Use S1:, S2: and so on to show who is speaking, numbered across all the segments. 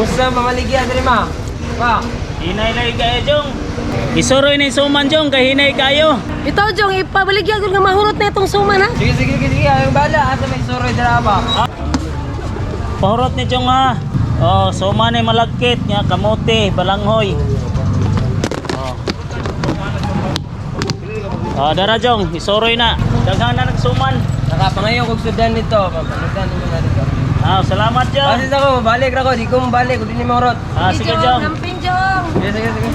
S1: Musta mamaligya diri ma? Pa.
S2: Hinay lagi kayo, Jong. Isuroy ni suman, Jong, kay hinay kayo.
S3: Ito, Jong, ipabaligyan ko nga mahurot na itong suman, ha?
S1: Sige, sige, sige. Ayong bala. Asa may soroy dira ba?
S2: Pahurot ni Jong, ha. Oh, suman ay malagkit nga, kamote, balanghoy. Oh, dara, Jong, isuroy na. Daghan na nagsuman.
S1: Nakapangayo kog sudan nito. Papanudan mo na dito.
S2: Ah, salamat, Jong.
S1: Basis ako, balik ra ko. Di ko mabalik. Kung di ni mahurot.
S2: Ah, sige, Jong.
S3: Lampin, Jong.
S1: Sige, sige, sige.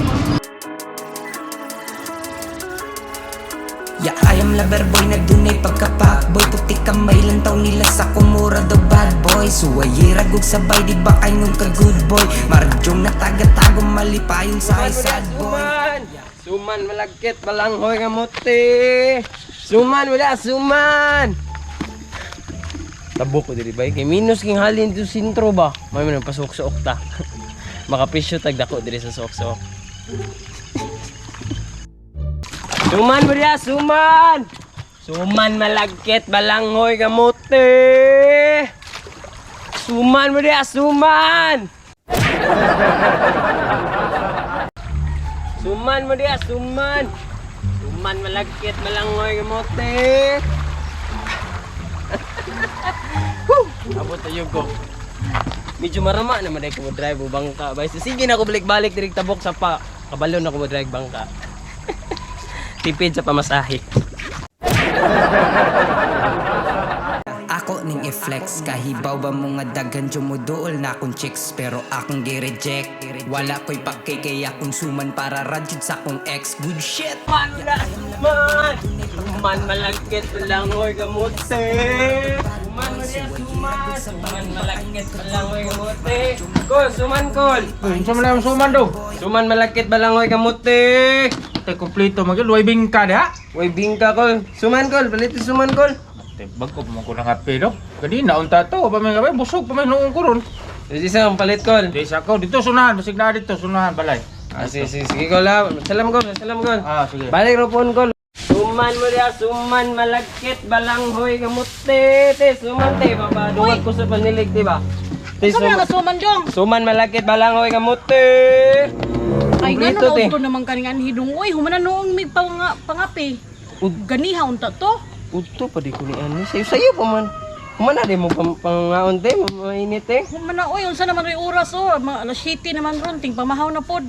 S4: Yeah, I am lover boy, nagdunay pagka-packboy. Puti kamay lang taon nila sa kumura the bad boy. Suwayira gug sabay, di ba kay nung ka-good boy. Marjong na taga-tago, malipayon sa sad boy.
S1: Suman! Suman malagkit, balanghoy nga muti. Suman, wala, suman! Tabok ko diri bay. Kay minus king halin dito sintro ba? May man pasok sa okta. Makapisyo tagdako diri sa sok-sok. Suman mo diya, suman! Suman malagkit, balanghoy kamote! Suman mo diya, suman! Suman mo diya, suman! Suman malagkit, balanghoy kamote! Abot tayo ko. Medyo marama naman ay ko drive bangka. Sige na ako balik-balik direct tabok sa pa. Kabalon ako mo drive bangka. Tipid sa pamasahe.
S4: Ako ning i-flex, kahibaw ba mo nga daghan jumuduol na akong chicks. Pero akong gi-reject, wala ko'y pakay kaya akong suman para radjud sa akong ex. Good shit!
S1: Man, suman malagkit balanghoy kamote! Suman mo diya, suman! Suman malagkit balanghoy kamote! Kol, suman kol!
S5: Unsa man lang suman do?
S1: Suman malagkit balanghoy kamote!
S5: Tay kompleto magil way bingka da.
S1: Uy, bingka kol! Suman kol, palitin suman kol!
S5: Tay bagko mo ko nang ape do. Kanina unta to pa may gabay busog pa may noong kuron.
S1: Sige isang palit kol!
S5: Di sa ko dito sunahan, basig na dito sunahan balay.
S1: Sige kol ha! Salam kol, salam kol!
S5: Ah, sige.
S1: Balik ropon kol! Suman mo diya, suman malagkit balanghoy kamote! Te, suman te! Papaduwag ko sa panilig, diba? Te,
S3: Saan na suman, Jong?
S1: Suman malagkit balanghoy kamote!
S3: Ay, nga
S1: Kumplito, te.
S3: nung ko naman kaningan hidung. Uy, humana noong may pangapi. Ganiha, unta to.
S1: Uto pa di ko ni ani. Sayo pa man. Kumana di mo pangaon te, mainit te.
S3: Humana, uy, unsa naman rin oras, oh. Mga alas 7 naman ron, ting pamahaw na pod.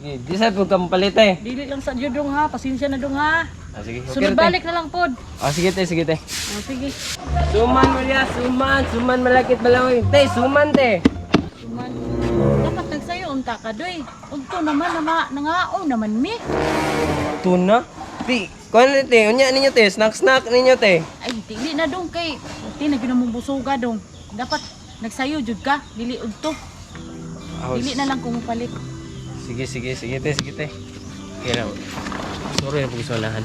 S1: Di sa po kang palit te.
S3: Dili lang sa dong ha, pasensya na dong ha.
S1: Sige, okay
S3: Sunod
S1: te.
S3: balik na lang pod.
S1: Sige te, sige te.
S3: Sige.
S1: Suman mo diya, suman, suman malagkit balanghoy. Te, suman te.
S3: Suman. Dapat nagsayo, unta ka doy. Unto naman, nangaon naman mi.
S1: Tuna? Ti, kuan te, unya ninyo te, snack ninyo te.
S3: Ay, dili na dong kay. Ti, naginamubusuga dong. Dapat nagsayo jud ka, dili unto. Dili na lang kung palit.
S1: Sige te. Kaya na. Sorry na pag-sunahan.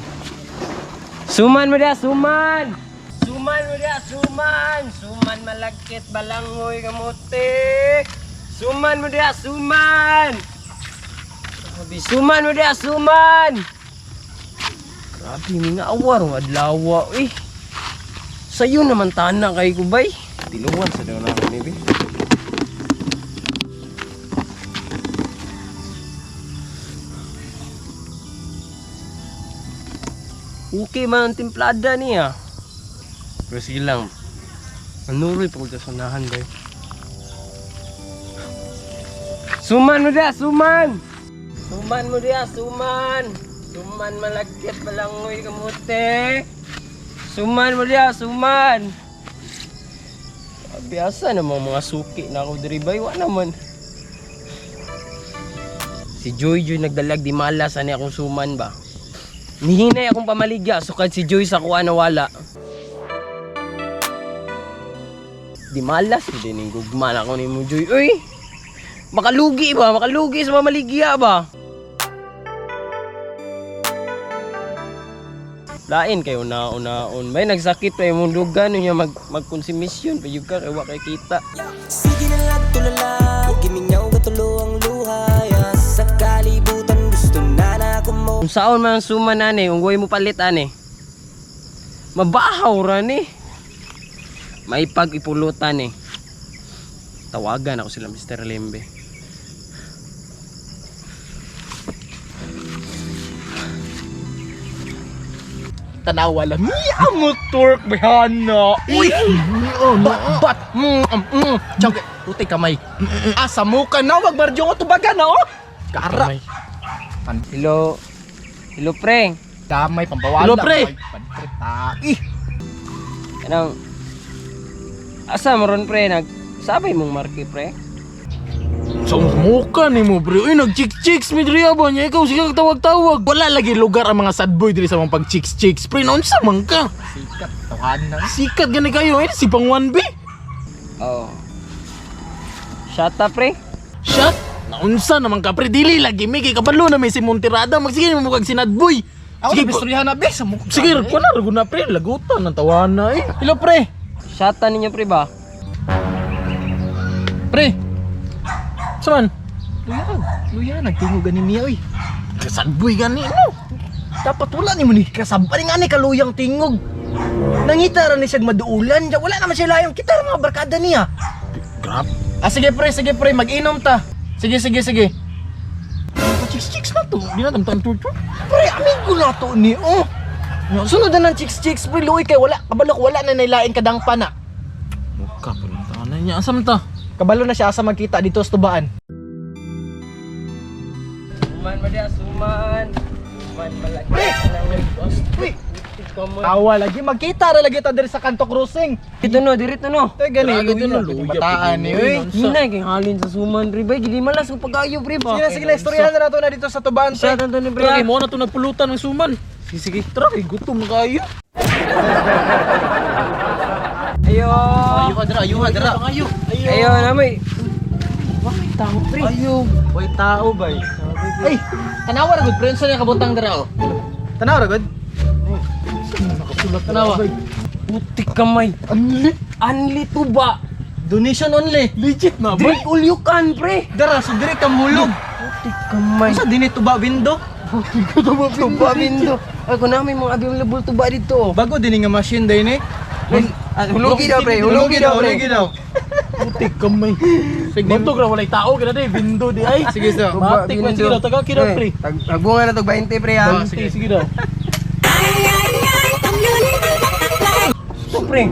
S1: Suman mo diya, suman! Suman mo diya, suman! Suman malagkit balanghoy kamote! Suman mo diya, suman! Suman mo diya, suman! Grabe, mga awar, adlawa, eh. Sa'yo naman tana kay kubay. Tiluwan sa daw namin, eh. Okay man ang timplada niya. Pero sige lang. Manuroy pa ko sa sunahan ba. Suman mo diya, suman! Suman mo diya, suman! Suman malagkit balanghoy kamote! Suman mo diya, suman! Biasa namang mga suki na ako diri bay. Wa naman. Si Joy nagdalag di malas ani akong suman ba. Nihinay akong pamaligya, sukad si Joy sa kuha na wala. Di malas, hindi ning gugman ako ni mo Joy. Uy! Makalugi ba? Makalugi sa pamaligya ba? Lain kayo naon. May nagsakit pa yung lugan niya magkonsumisyon pa yung ka kay wa kay kita.
S4: Sige na lang tulala, gimingaw katulo ang luha. Sa kalibutan gusto na ako mo.
S1: Kung saon man ang suman ani, unggoy mo palit ani. Mabahaw ra ni. May pag-ipulutan ni. Tawagan ako sila Mr. Limbe.
S6: Tanawa lang. Miya mo turk behana. Uy. Bat. Chang puti kamay. Asa mo ka na wag barjo ko tubagan na oh. Kara.
S1: Hello. Hello, pre.
S6: Damay pambawala.
S5: Hello, pre.
S1: Anong... Asa mo ron, pre? Sabay mong marke, pre?
S6: Sa muka ni mo bro. Uy nag-chicks-chicks mi diri ba niya ikaw sige tawag-tawag. Wala lagi lugar ang mga sad boy diri sa mga pag-chicks-chicks. Pre naon sa man ka? Sikat tawanan. Sikat gani kayo eh si pang 1B.
S1: Oo. Shut up, pre.
S6: Shot. Naunsa naman ka pre dili lagi mi kay kabalo na may si Monterada magsige mo kag sinad boy. Sige istoryahan na be sa mukha. Sige ko na rugo na pre lagutan ng tawana eh. Hello pre.
S1: Shut ninyo, pre ba?
S6: Pre. Saman. Luya nagtingo ganin niya oy. Kasad boy gani no. Dapat wala ni mo ni kasabay nga ni kaluyang tingog. Nangita ra ni siya maduulan, wala naman siya layong kita mga barkada niya. Grab. Sige pre, mag-inom ta. Sige. Chicks na to. Di na tamtam tutu. Pre, amigo na to ni oh. Sunod na ng chicks pre luoy kay wala kabalo wala na nailain kadang pana. Muka pa rin tanan niya asam ta. Kabalo na siya asa magkita dito sa tubaan.
S1: Suman mo dia, suman. Suman malaki.
S6: Tawa lagi magkita ra lagi ta diri sa kanto crossing.
S1: Dito no.
S6: Tay gani dito na bataan ni oy.
S1: Hinay kay halin sa suman, pre. Bay, gili malas kung pag-ayo, pre ba?
S6: Sige na istoryahan na nato na dito sa tubaan.
S1: Shut up ni pre.
S6: Pre, mo na to nagpulutan ng suman. Sige, tara kay gutom na kayo.
S1: Ayo.
S6: Ayo dira.
S1: Ayo na may. Bakit tao, pre?
S6: Ayo, way tao bay. Ay, tanawa ra gud friends sa kabutang dira oh. Tanawa ra gud. Nakasulat tanawa.
S1: Putik kamay. Anli to ba?
S6: Donation only. Legit na
S1: Drink all you can, pre.
S6: Dara, so dire ka mulog.
S1: Putik kamay.
S6: Sa dinito ba bindo?
S1: Tuba bindo. Ay, kung namin mga available tuba dito.
S6: Bago din nga machine day ni.
S1: Hulugi daw, pre. Hulugi daw, pre.
S6: Putik kamay. Bantog ra walay tao kada day bindo di ay. Sige sa. Matik man sige daw taga kira pre.
S1: Tagbunga na to 20, pre, ha?
S6: Sige daw.
S1: Ito, pre.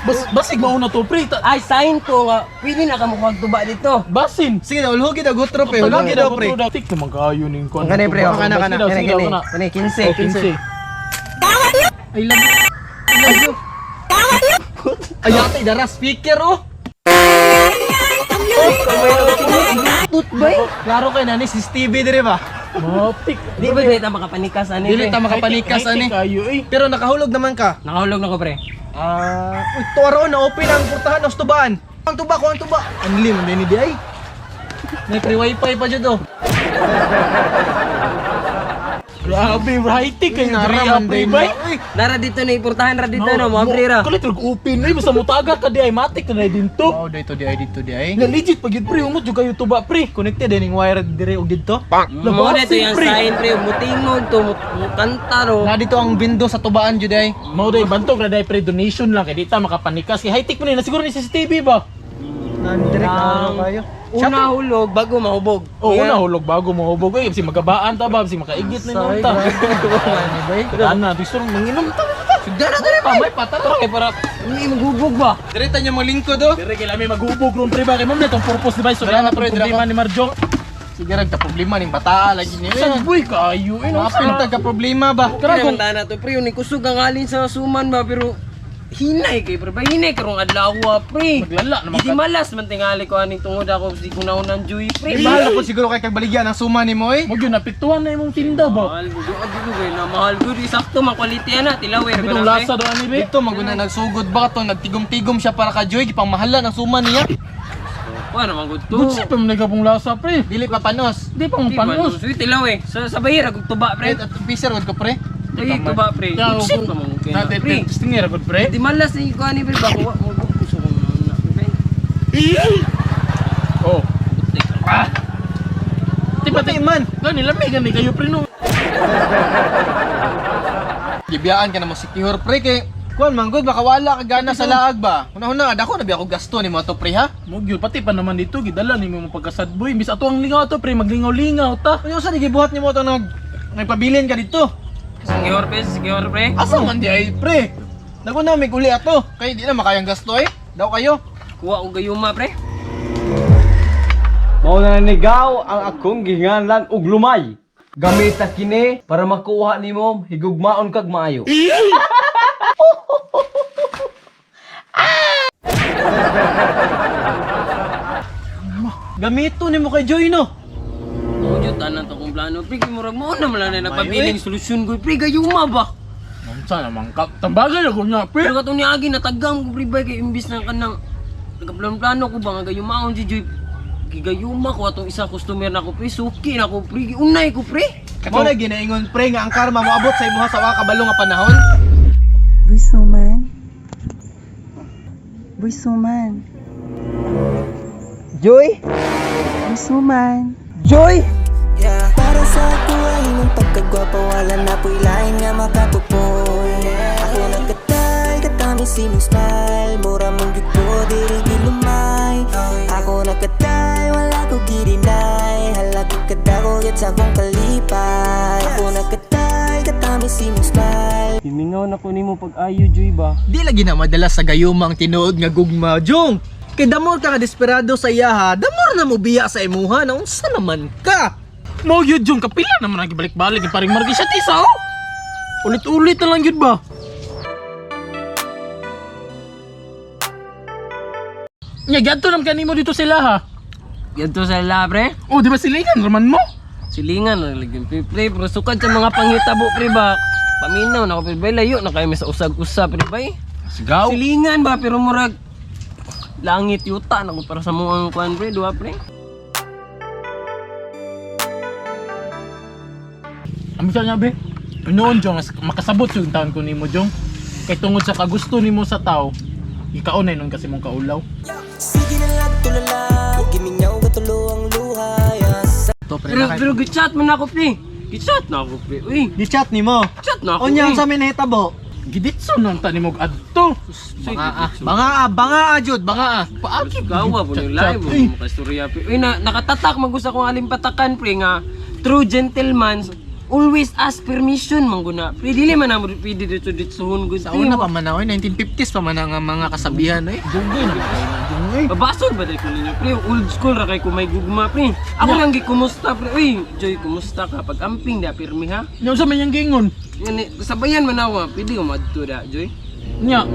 S6: Basig mauna to pre.
S1: Ay, sign ko nga. Pwede na ka magtuba dito.
S6: Basin. Sige daw, hulhugi daw gutro pre. Hulhugi daw pre. Tik naman kayo ning kon.
S1: Kanay, pre.
S6: Kana.
S1: Kanay, 15.
S6: 15. I love you. Ay, ate, dara speaker oh.
S1: Tut, bay.
S6: Klaro kay nani si Stevie dire ba? Matik.
S1: Di ba dito makapanikas, ani,
S6: Dili
S1: pre?
S6: ta makapanikas ani.
S2: Kayo eh.
S6: Pero nakahulog naman ka.
S1: Nakahulog na ko, pre.
S6: Uy, tuwaro na open ang portahan ng tubaan. Ang tuba ko, ang tuba. Anlim, hindi di ay. May free wifi pa dyan to.
S2: Grabe, righty kayo.
S6: Naraman din
S2: bay.
S1: Nara dito na ipurtahan ra dito, no? Mabrira.
S2: Kulit open eh. Basta mutaga ka di ay matik na dito.
S6: Oh, dito di ay.
S2: Na legit pag yun pre, umot yung kayo tuba pre.
S6: Connected din yung wire dire og dito.
S1: Mo na ito yung sign, pre. Mutingog to, mukanta, no?
S6: Na dito ang bindo sa tubaan jud ay.
S2: Mao day bantog na day pre donation lang kay di ta makapanikas kay high tech man na siguro ni CCTV ba.
S6: Nandirek na kayo.
S1: Una hulog, bago mahubog.
S2: Oh, una hulog bago mo hubog eh kasi magabaan ta ba kasi makaigit na nun ta. Ana, gusto nang manginom ta.
S1: Dara,
S2: Pa may patara kay para
S1: Hindi maghubog ba?
S6: Dire ta nya malingkod oh.
S2: dire kay lami maghubog ron pre ba kay ma'am na tong purpose device so
S6: Dira na,
S2: na
S6: pre, dira
S2: problema
S6: ka.
S2: ni Marjong.
S6: Sige rag ta problema ning bata lagi ni.
S2: Sa boy kayo eh no.
S6: Mapin ta ka problema ba?
S1: Kaya naman na to, pre. Yung kusog ang alin sa suman ba, pero hinay kay pre ba? Hinay karong adlaw, pre.
S2: Maglala naman
S1: Hindi malas man tingali ko aning tungod ako di ko naunang joy, pre.
S6: Mahal po siguro kay kag baligyan ang suma nimo eh.
S2: Mo gyud napiktuhan na imong tinda ba.
S1: Mahal ko na mahal ko di sakto man quality na tilawer
S2: Bitong lasa do ani be.
S6: Dito maguna nagsugod ba to nagtigom-tigom siya para ka Joy gipang mahalan ang suma niya.
S1: Kuha naman ko to.
S2: Gutsi pa man nagabong lasa pre.
S6: Dili pa panos.
S2: Di pa mo panos.
S1: Sweet tilawer. Sa bahira kog tuba, pre.
S6: At piser ko pre.
S1: Dili tuba, pre.
S2: Ya,
S1: Shit naman okay na,
S2: Dati
S1: pre.
S2: testing ra gud pre.
S1: Di malas ni ko ani pre ba ko mo gusto ko na, pre.
S2: Oh.
S6: Di pa man.
S2: Gani lamig gani kayo pre no.
S6: Gibiyaan ka na mo secure pre kay Kuan manggod baka wala ka gana sa laag ba. Una-una dako na bi ako gasto ni mo to pre ha.
S2: Mo gyud pati pa naman dito gidala ni mo pagka-sad boy. Bis ato ang lingaw to pre, maglingaw-lingaw ta.
S6: Ano sa gibuhat nimo to nagpabilin ka dito?
S1: Sige or pre.
S6: Asa man di ay pre? Nago na may kuli ato. Kay di na makayang gasto eh. Daw kayo.
S1: Kuha og gayuma pre.
S7: Mao na nanigaw ang akong gihinganlan og lumay. Gamita kini para makuha nimo higugmaon kag maayo.
S6: Gamito nimo kay Joy no.
S1: Oo, jud tanan to kong plano pre. Murag mo na man na nagpabiling solusyon ko pre. Gayuma ba?
S2: Unsa naman ka? Tambagay ako nya pre.
S1: Pero katong niagi natagam ko pre ba kay imbis na kanang nagplano ko ba nga gayumaon si Joy. Gigayuma ko atong isa customer na ko pre. Suki na ko pre. Unay ko pre.
S6: Mo na ginaingon pre nga ang karma moabot sa imuha sa wa kabalo nga panahon.
S8: Buisuman. Buisuman.
S7: Joy!
S8: Buisuman.
S7: Joy!
S4: Yeah. Para sa ako ay ng pagkagwapo wala na po'y lain nga makapupoy Ako nagkatay, katami si mong smile Mura mong gipo, diri gilumay Ako nagkatay, wala ko girinay Halagi kadako, yat sa akong kalipay Ako nagkatay, katami si mong smile
S7: Himingaw na ko nimo pag-ayo, Joy ba?
S6: Di lagi na madalas sa gayumang tinuod nga gugma, Jong. Kay damor ka desperado sa iyaha, damor na mo biya sa imuha na unsa naman ka.
S2: Mo gyud yung kapila naman ang gibalik-balik ni paring Margie sa tisa oh. Ulit-ulit na lang gyud ba? Nya gadto nam kanimo dito sila ha.
S1: Ganto sa la pre.
S2: Oh, di ba silingan raman mo?
S1: Silingan na lagyan pre. Pero sukad sa mga panghitabo pre ba. Paminaw na ko pre ba layo na kayo may sa usag-usab pre ba.
S2: Sigaw.
S1: Silingan ba pero murag langit yuta na ko para sa mga kuan pre, duha pre.
S2: Ang bisa niya be. Noon jong makasabot yung taon ko nimo jong. Kay tungod sa kagusto nimo sa tao, ikaon nun kasi mong kaulaw.
S4: Sige na lang tulala, gimingaw katulo ang luhayas
S6: To pre
S1: Pero gichat man ako pre. Gichat na ako pre. Uy,
S6: di chat nimo.
S1: chat na ako.
S6: Unya
S1: pre.
S6: sa minahitabo.
S2: Giditso nang tanimog adto.
S6: Banga jud, banga.
S2: Paagi
S1: Gawa po yung live mo makastorya pre. Uy, nakatatak magusta kong alimpatakan pre nga true gentleman always ask permission mangguna. Pre dili man na mo pwede dito suhon gud.
S6: Sa una pa man na, 1950s pa man ang mga kasabihan eh.
S2: Dunggoy na kayo na dunggoy.
S1: Babasol ba dahil ko ninyo pre? Old school ra kay kumay gugma pre. Ako lang gikumusta pre. Uy, Joy, kumusta ka? Pag amping da pirmi ha?
S2: Nya sa man yang gingon.
S1: Yan sabayan man ako. Pwede ko madto da, Joy.
S2: Nya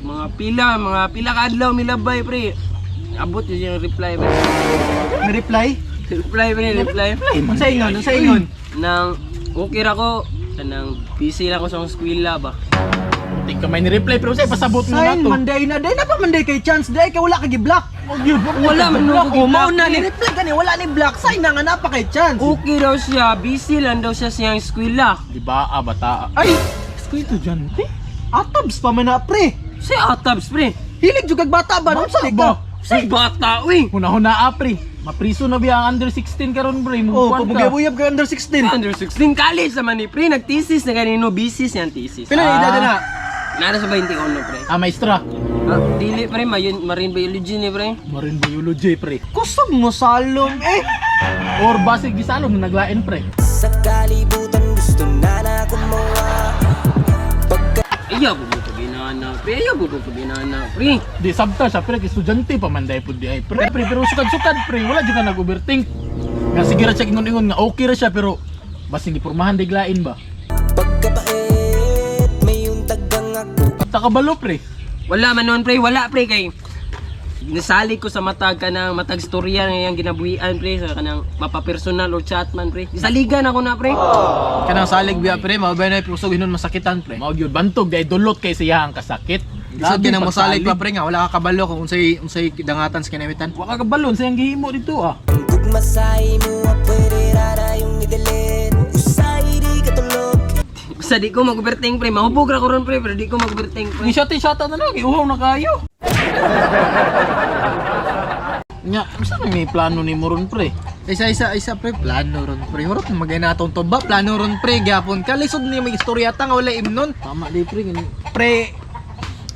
S1: Mga pila ka adlaw milabay pre. Abot yun yung reply pre.
S6: May reply?
S1: reply.
S6: Unsa ingon?
S1: Nang okay ra ko. Nang busy lang ko sa eskwela ba.
S2: Di ka may ni-reply pero say pasabot mo na
S6: Sign
S2: to.
S6: Monday na day na pa Monday kay chance day kay wala ka gi-block.
S1: Wala man
S6: Block
S1: ako
S6: o mao na
S1: gi-block,
S6: ni reply gani wala ni block sign na nga napa kay chance.
S1: Okay daw siya. Busy lang daw siya siyang eskwela.
S2: Di ba bata?
S6: Ay,
S2: School estudyante.
S6: atabs pa man na pre.
S1: Si Atabs pre.
S6: Hilig jud kag bata ba? Unsa ni
S2: ba?
S6: ka?
S1: Si bata uy.
S2: Huna-huna apri. Mapriso na biya ang under 16 karon bre.
S6: Oh,
S2: Mukuan ka.
S6: pamugay-uyab ka under 16.
S1: Under 16 college naman ni pre. Nagthesis na kanino. Busy siyang thesis.
S6: Pila na edad na?
S1: Nara sa 21 pre.
S2: Ah, maestra.
S1: Dili pre, marine biology ni pre.
S2: Marine biology pre.
S6: Kusog mo salom eh.
S2: Or basig gisalom na naglain pre.
S4: Sa kalibutan gusto na kumuha
S1: Ayaw po ko binana pre. Ayaw po ko binana pre.
S2: Di sabta siya pre, estudyante pa man dahil po di ay pre. Pero sukad-sukad pre, wala dyan ka nag-overthink. Nga sige ra siya ingon-ingon nga okay ra siya pero basig gipurmahan diglain ba?
S4: Pagkapait may yung tagang ako
S2: Takabalo pre.
S1: Wala man noon pre, wala pre kay nasali ko sa matag kanang matag storya nga yang ginabuhian pre sa kanang mapapersonal or chat man pre. Saligan ako na pre.
S6: Kanang salig biya pre, mabay na pusog hinon masakitan pre.
S2: Mao gyud bantog dahil dulot kay siya ang kasakit.
S6: Isod kinang mosalig pa
S2: pagsalig.
S6: pre nga wala ka kabalo kung unsay dangatan sa kinamitan.
S2: Wa ka kabalon sa iyang gihimo dito ah.
S4: Ang gugmasay mo pwede rara yung nidalit Usay di katulog
S1: Sa di ko mag-overthink pre, mahubog ra ko ron pre, pero di ko mag-overthink pre.
S2: Ni shot-shot na lang, iuhaw na kayo. Nya, saan may plano ni Moron pre?
S6: Isa pre, plano ron pre. Hurot na magay natong to ba? Plano ron pre, gyapon ka. Lisod niya may istorya ta nga wala imnon.
S2: Tama di pre gani.
S6: Pre,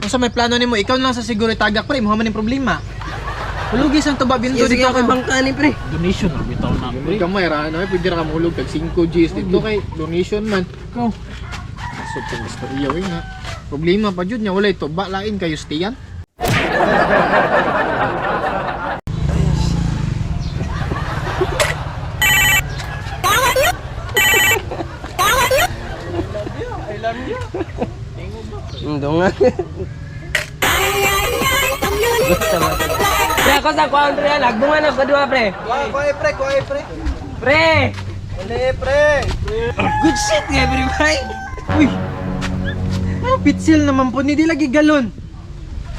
S6: kung sa may plano nimo, ikaw lang sa siguro tagak pre, mo man yung problema. Hulugis ang tuba bindo
S1: Sige
S6: dito
S1: ako bangka ni pre.
S2: Donation ra bitaw na pre.
S6: Ikaw mo era ano, pwede ra ka mahulog tag 5 Gs dito kay donation man.
S2: Ikaw.
S6: So pang istorya wi nga. Problema pa jud nya wala ito, ba lain kayo stiyan.
S1: Ito nga. Gusto mo ito. Pre, ako sa kuhaan pre, nagbunga na kadua pre.
S6: Kuhay pre.
S1: Pre!
S6: Dali pre.
S1: Good shit nga pre, bay.
S6: Uy. Ano pitsil naman po ni di lagi galon.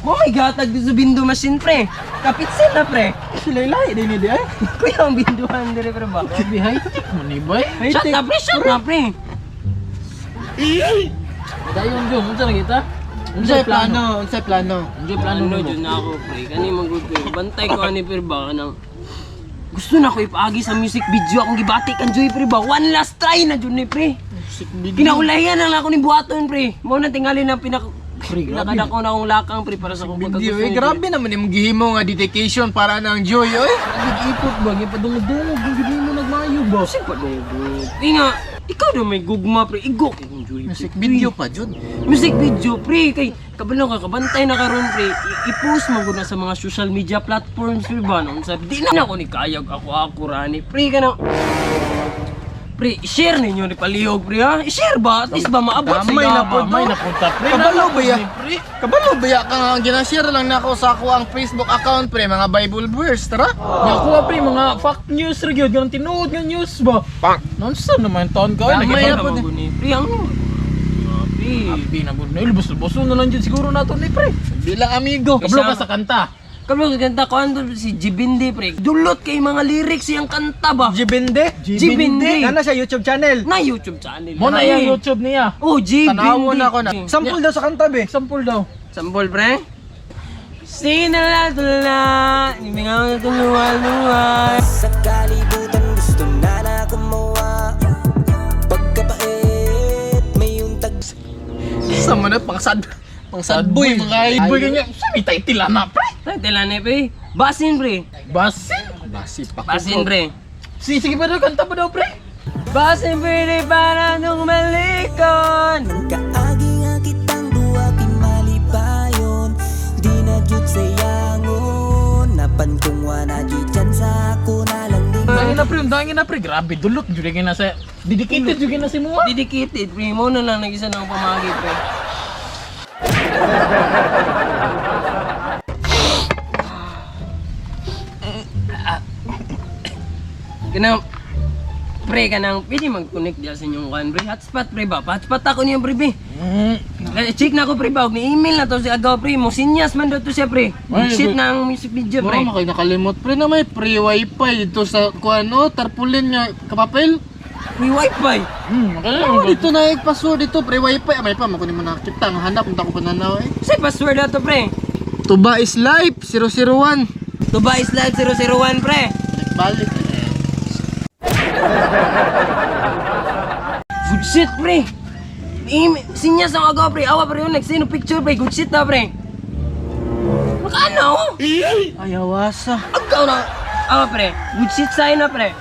S1: Oh my god, nagdo bindo machine pre. Kapitsin na pre.
S6: Silay-lay din ni di ay.
S1: Kuya ang binduhan dire pre ba?
S2: Sabi high tech man ni bay.
S1: Shut na pre, shut na pre.
S2: Dayon jud unsa na kita?
S6: Unsay plano?
S2: Unsa plano
S1: Ano
S2: mo?
S1: dyan na ako pre, kani magod pre. Bantay ko ani pre ba kanang gusto na ko ipaagi sa music video akong gibati kan Joy pre ba. One last try na jud ni pre. Kinaulayan na lang ako ni buhaton pre. Mao na tingali na pinakadako na akong lakang pre para sa akong
S6: Video,
S1: pagkagusto.
S6: grabe naman yung gihimo nga dedication para nang joy, oy.
S2: Nag-ipot ba gipadungog-dungog gid mo nagmayo ba?
S1: Kasi pa na nga, ikaw na may gugma pre. Igok akong Joy pre.
S6: Music video pa, jud.
S1: Music video pre kay kabalo ka kabantay na karon pre i-post mo gud na sa mga social media platforms pre ba nung sa di na ako ni kayag ako rani pre kana pre share ninyo ni palihog pre ha i-share ba at least ba maabot sa
S6: Damay na po,
S1: gapon,
S2: May
S1: no?
S2: napunta pre.
S6: Kabalo ba ya?
S2: Pre.
S6: Kabalo ba ya ka nga ginashare lang nako sa ako ang Facebook account pre, mga Bible verse, tara.
S2: Nakuha pre mga fact news ra gyud ganun tinuod nga news ba? Nonsense naman taon ka.
S6: Damay
S1: Kaya
S6: na po.
S1: naman gud ni pre ang pre
S2: Abi na bud na ilbos-ilbos na lang jud siguro nato ni pre.
S6: Bilang amigo.
S2: Kablo ka sa kanta.
S1: kabalo ganda ko ando si Jibindi pre dulot kay mga lyrics yang kanta ba
S6: Jibinde?
S1: Jibindi
S6: Kana sa YouTube channel.
S1: na YouTube channel
S2: Mo na
S1: Ay.
S2: yung YouTube niya.
S1: Oh Jibindi
S6: Tanawon ako na. Sample daw sa kanta be.
S2: Sample daw.
S1: Sampol, pre. Sinala-tula, imingaw na luwal-luwal.
S4: Sa kalibutan gusto na gumawa. Pagkapait may untag.
S6: Sa man pang sad boy mga
S2: Boy ganyan. Sabi tayo tila na pre.
S1: Tay, tilane, pre. Basin, pre.
S2: Basin.
S6: Basi pa.
S1: Basin, pre.
S2: Sige pa daw kanta pa daw pre.
S1: Basin, pre, para nung malikon.
S4: Kaagi nga kitang duwa timalipayon. Di na jud sayangon. Napan kong wana jud dyan sa ako na lang din.
S2: Dangin na pre. Grabe dulot jud gyud na sa dedicated jud na si mo.
S1: Dedicated, pre. Mo na lang nag-isa ng pamagi, pre. Kanang, pre, kanang, pwede mag-connect diyan sa inyong kan, pre. Hotspot, pre ba? Hotspot ako niya, pre, be. Check na ako, pre, ba? Ni-email na to si Agaw, pre. Mo sinyas man daw to siya, pre. Shit na ang music video, pre.
S6: Bro, makay nakalimot pre na may free wifi dito sa kuano, tarpaulin nga kapapel.
S1: Free wifi.
S6: Oh, dito na password dito, pre wifi. May pa makunin mo na kita nga hanap unta ko pananaw eh.
S1: Say password na to, pre.
S6: Tuba is life 001.
S1: Tuba is live 001, pre.
S6: Balik.
S1: Good shit, pre. Sinyas ang Agaw, pre. Awa, pre. Nagsino picture, pre. Good shit na, pre. Makano?
S6: Ayawasa.
S1: Agaw na. Awa, pre. Good shit sa'yo na, pre.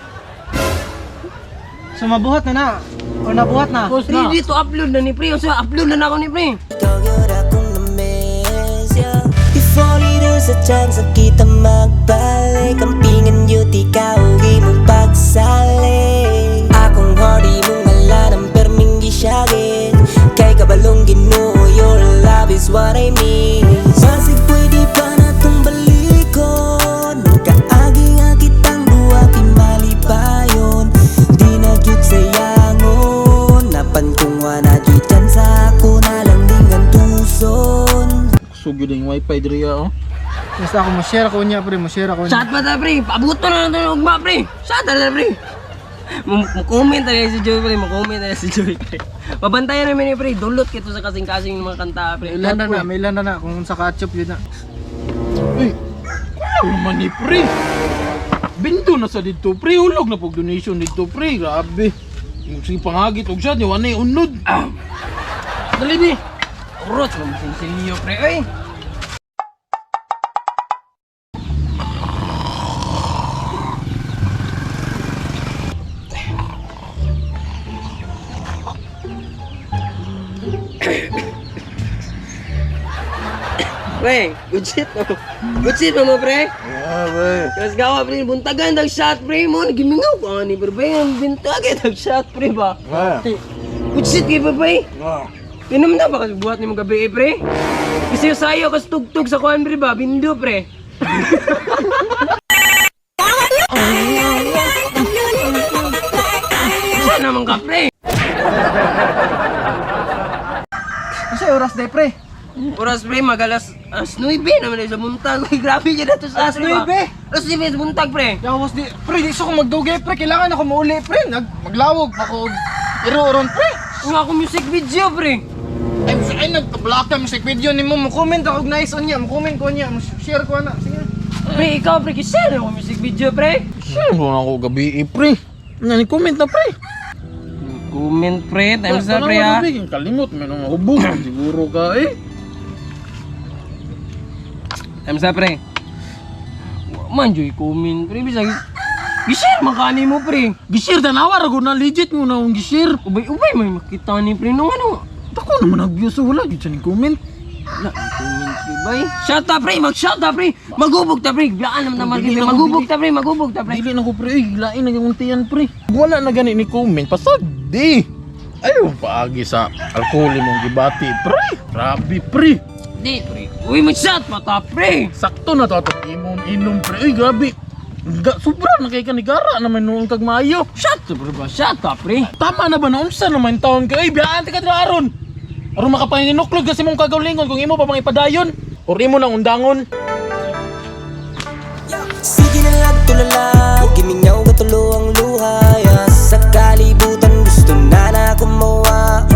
S6: Sumabuhat na. O nabuhat na.
S2: Post
S1: Pre,
S2: na.
S1: dito upload na ni pre. O siya, upload na ako ni pre.
S4: Tawag akong na-miss ya. Before dito sa chance kita magbalik. Kampingan yun ikaw imong pagsali. Akong hardy mong alam perming gisyagin. Kay kabalong Ginoo, your love is what I miss. Basig pwede pa na tong balikon. Kaagi nga kitang duwa kimalipayon. Di na jud sayangon. Napan kong wana jud dyan sa ako na lang dingan tuson.
S2: Sugyo ding wifi diri oh.
S6: Basta ako mo-share ko niya pre, mo-share ako niya.
S1: Shot pa ta pre. Pabuto na lang ito ng ugma pre. Shot na pre. Mag-comment tayo si Joy pre. Mag-comment tayo si Joy pre. Pabantayan namin ni pre. Dulot kito sa kasing-kasing ng mga kanta pre.
S6: May ilan na kung sa ketchup yun na.
S2: Uy. Ano man ni pre? Binto na sa dito, pre. Hulog na pag donation dito, pre. Grabe. Yung sige pangagit, huwag siya, yung anay unod. Dali di.
S1: Urot, mamasinsilyo pre. Ay! Pre, good shit mo. Good shit mo pre. Kasi gawa pre, buntagan dag shot pre mo. Nagimingaw pa ni pre. Ang buntagan dag shot pre ba? Good shit kay pre. Tinom na ba kasi buhat ni mo gabi pre? Kasi sayo kas tugtog sa kuan pre ba? Bindo pre. Saan naman ka pre?
S6: Kasi oras day pre.
S1: Oras pre, magalas 9 naman sa buntag. Uy, grabe dyan na to sa
S6: Alas
S1: pre ba?
S6: 9?
S1: Alas 9 sa buntag pre.
S6: Yawas di. Pre, di sa ko magdugay pre. Kailangan ako mauli pre. Maglawog ako. Iro-ron pre.
S1: Nga ako music video pre.
S6: Ay nagtablock ka music video ni mo. Mo-comment ako nice on niya. Mo-comment ko niya. Share ko na. Sige.
S1: Pre, ikaw pre, kisaya ako music video pre.
S2: Saan na ako gabi, pre? Nani-comment na, pre.
S1: Comment pre, times na pre ha.
S2: Kalimot, may nang hubog. Siguro ka, eh.
S1: Times na pre. Manjoy comment pre, bisa gishare makani mo pre.
S2: Gishare, tanawa, rago na legit mo na akong gishare.
S1: Ubay, may makita ni pre nung ano.
S2: Ako naman nag-view sa wala, dito sa comment.
S1: Wala, comment pre bay. Shout out pre, mag-shout out pre. Magubog ta pre, biyaan naman naman pre. Magubog ta pre, magubog ta pre.
S2: Dili na ko, pre. Ay, lain naguntiyan, pre. Wala na gani ni comment, pasagdi. Ayaw, paagi sa alkohol mong gibati, pre. Grabe, pre.
S1: Di pre. Uy, mag-shout pa ta pre.
S2: Sakto na to ato imon inom, pre. Ay, grabe. Sobra na kay kanigara naman noon kag maayo.
S1: Shout out pre ba? Shout out pre.
S2: Tama na ba na unsa naman taon ka? Ay, biyaan ka dira aron. Aron makapanginuklog kasi mong kagalingon kung imo pa pang ipadayon or imo nang undangon.
S4: Sige na lang tulala, gimingaw katulo ang luha. Sa kalibutan gusto na kumawa.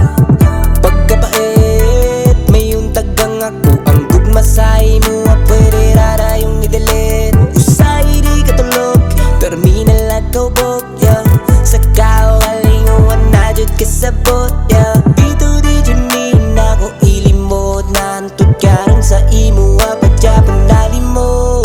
S4: Pagkapait, may untagang ako. Ang gugmasay mo, pwede rara yung nidelete. Usay di katulog, terminal ako bok, yeah. Sa kawalinguan na jud kasabot, yeah. Dito di junin ako ilimod. Nantod karon sa imo, apadya panalimo.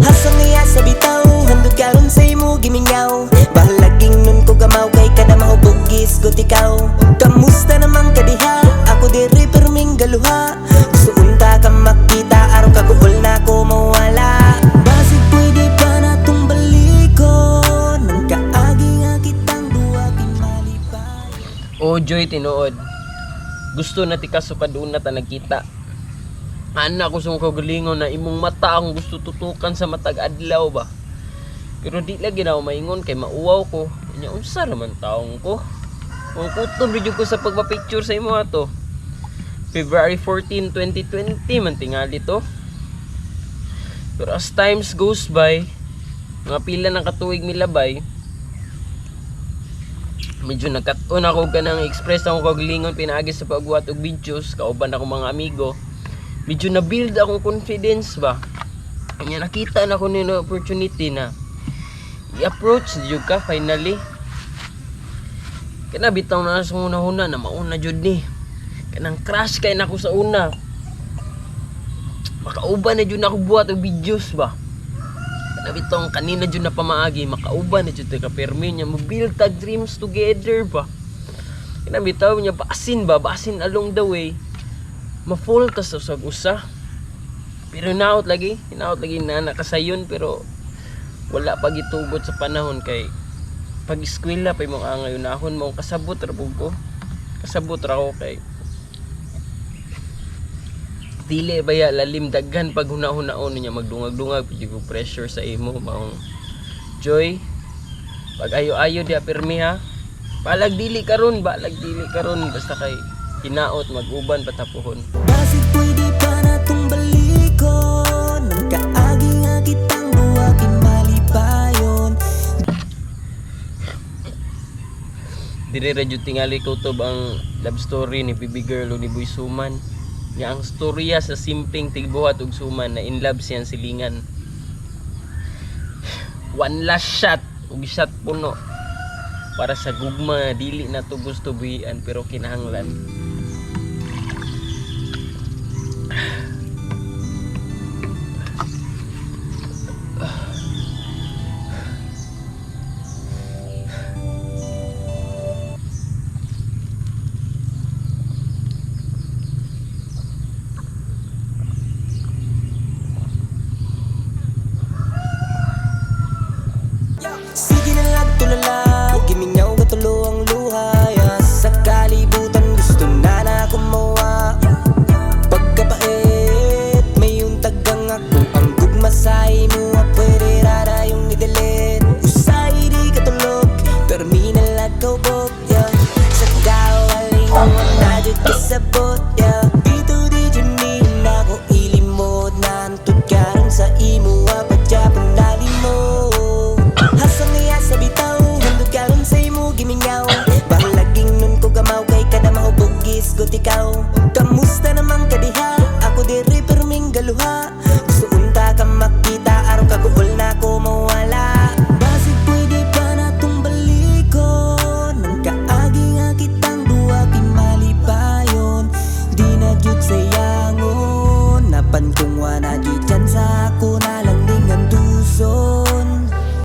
S4: Hasang niya sa bitaw, handog karon sa imo gimingaw. Bahalaging nun ko gamaw, kay kada mahubugis got ikaw. Kamusta naman ka diha? Ako diri perming galuha. Gusto unta ka makita, araw ka guol na ko mawala. Basig pwede pa na tong balikon. Nang kaagi nga kitang duwa pinalipay.
S1: O Joy tinuod. Gusto na ti kasukad una ta nagkita. Ana ko sa kagalingon na imong mata akong gusto tutukan sa matag adlaw ba. Pero di lagi na ako maingon kay mauwaw ko. Nya unsa naman taong ko. Kung kutob rin ko sa pagpa-picture sa imo ato. February 14, 2020 man tingali to. Pero as times goes by, mga pila ng katuig milabay, medyo nagkaton ako ganang express ako kagalingon pinaagi sa pagbuhat og videos kauban ako mga amigo. Medyo na-build akong confidence ba. Kanya nakita na ko nino opportunity na i-approach jud ka finally. Kana bitaw na sa una-una na mauna jud ni. Kanang crush kay nako sa una. Makauban na jud nako buhat og videos ba. Kana bitaw kanina jud na pamaagi makauban na jud ka permi nya mo build tag dreams together ba. Kana bitaw nya basin along the way. Ma-fall ta sa usag-usa. Pero hinaot lagi na nakasayon pero wala pa gitugot sa panahon kay pag eskwela pa imong angay unahon mo kasabot ra pud ko. Kasabot ra ko kay dili baya lalim daghan pag hunahon niya magdungag-dungag pud ko pressure sa imo maong Joy. Pag ayo-ayo di permi ha. Balag dili karon basta kay hinaot mag-uban patapuhon.
S4: Basig pwede pa na tong balikon. Nang kaagi nga kitang duwa pinalipayon.
S1: Dire ra jud tingali kutob ang love story ni Baby Girl o ni Boy Suman. Nga ang storya sa simpleng tigbuhat og suman na in love siyang silingan. one last shot ug shot puno para sa gugma dili na to gusto buhian pero kinahanglan.
S4: Sige na lang tulala, gimingaw katulo ang luha Sa kalibutan gusto na kumawa Pagkapait, may yung tagang ako Ang gugmasay mo, pwede rara yung nidalit Usay di katulog, terminal at kaubog Sa kawaling mo, nadyo kasabot Dito di dyan ako ilimod Nantod ka rin sa imo, apadya panali mo Hasang iya sa bitaw, handod karon sa imo gimingaw Bahalaging nun ko gamaw kay kada mahubog gisgot ikaw Kamusta naman kadiha, ako diri perming galuha